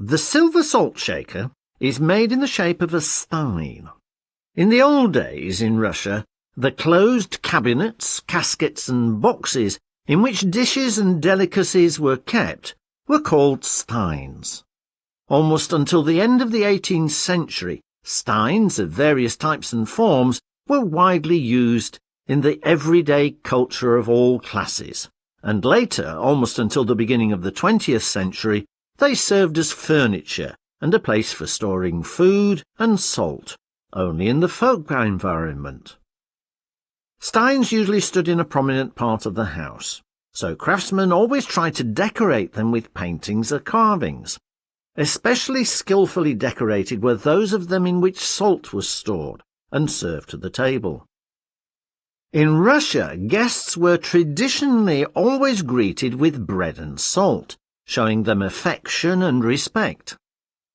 The silver salt shaker is made in the shape of a stein. In the old days in Russia, the closed cabinets, caskets and boxes in which dishes and delicacies were kept were called steins. Almost until the end of the 18th century, steins of various types and forms were widely used in the everyday culture of all classes, and later, almost until the beginning of the 20th century, they served as furniture and a place for storing food and salt, only in the folk environment. Steins usually stood in a prominent part of the house, so craftsmen always tried to decorate them with paintings or carvings. Especially skillfully decorated were those of them in which salt was stored and served to the table. In Russia, guests were traditionally always greeted with bread and salt, showing them affection and respect.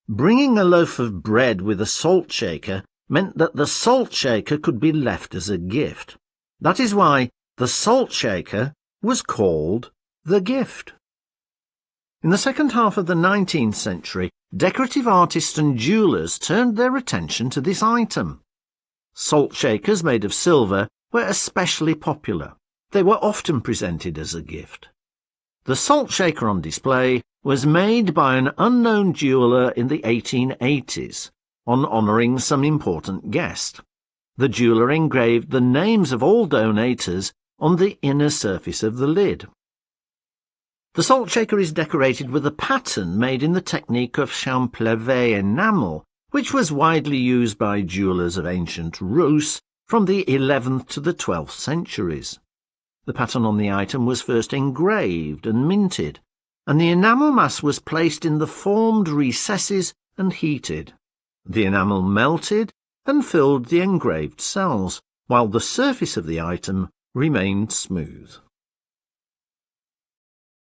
Bringing a loaf of bread with a salt shaker meant that the salt shaker could be left as a gift. That is why the salt shaker was called the gift. In the second half of the 19th century, decorative artists and jewellers turned their attention to this item. Salt shakers made of silver were especially popular. They were often presented as a gift. The salt shaker on display was made by an unknown jeweller in the 1880s, on honouring some important guest. The jeweller engraved the names of all donators on the inner surface of the lid. The salt shaker is decorated with a pattern made in the technique of champlevé enamel, which was widely used by jewellers of ancient Rus from the 11th to the 12th centuries. The pattern on the item was first engraved and minted, and the enamel mass was placed in the formed recesses and heated. The enamel melted and filled the engraved cells, while the surface of the item remained smooth.